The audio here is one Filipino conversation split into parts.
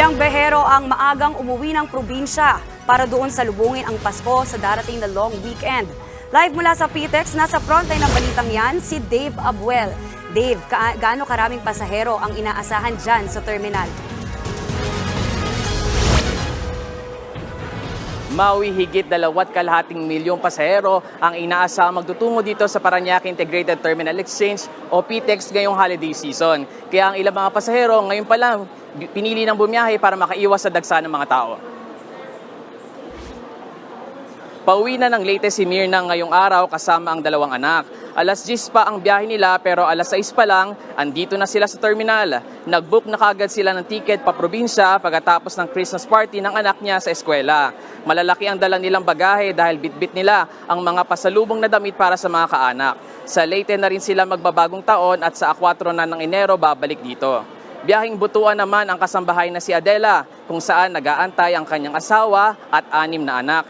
Ilang behero ang maagang umuwi ng probinsya para doon salubungin ang Pasko sa darating na long weekend. Live mula sa PTEX, nasa frontline ng balitang yan, si Dave Abuel. Dave, gaano karaming pasahero ang inaasahan dyan sa terminal? Maui, higit 2.5 milyong pasahero ang inaasahang magtutungo dito sa Parañaque Integrated Terminal Exchange o PTEX ngayong holiday season. Kaya ang ilang mga pasahero ngayon pa lang pinili ng bumiyahe para makaiwas sa dagsa ng mga tao. Pauwi na ng latest si Mirna ngayong araw kasama ang 2 anak. Alas 10 pa ang biyahe nila pero alas 6 pa lang, andito na sila sa terminal. Nag-book na kagad sila ng ticket pa probinsya pagkatapos ng Christmas party ng anak niya sa eskwela. Malalaki ang dala nilang bagahe dahil bitbit nila ang mga pasalubong na damit para sa mga kaanak. Sa Leyte na rin sila magbabagong taon at sa 4 na ng Enero babalik dito. Biyaheng Butuan naman ang kasambahay na si Adela kung saan nag-aantay ang kanyang asawa at 6 na anak.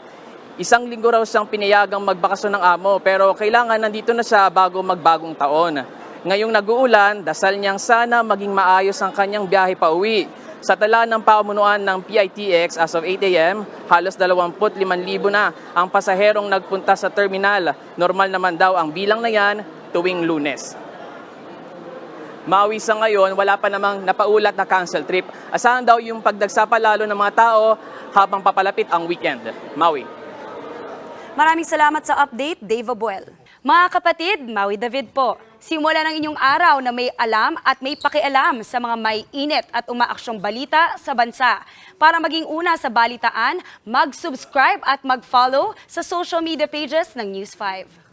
Isang linggo raw siyang pinayagang magbakasyon ng amo pero kailangan nandito na siya bago magbagong taon. Ngayong nag-uulan, dasal niyang sana maging maayos ang kanyang biyahe pa uwi. Sa tala ng pamunuan ng PITX as of 8 a.m., halos 25,000 na ang pasaherong nagpunta sa terminal. Normal naman daw ang bilang na yan tuwing Lunes. Maui, sa ngayon, wala pa namang napaulat na cancel trip. Asahan daw yung pagdagsa pa lalo ng mga tao habang papalapit ang weekend. Maui. Maraming salamat sa update, Dave Abuel. Mga kapatid, Maui David po. Simula ng inyong araw na may alam at may pakialam sa mga may init at umaaksyong balita sa bansa. Para maging una sa balitaan, mag-subscribe at mag-follow sa social media pages ng News 5.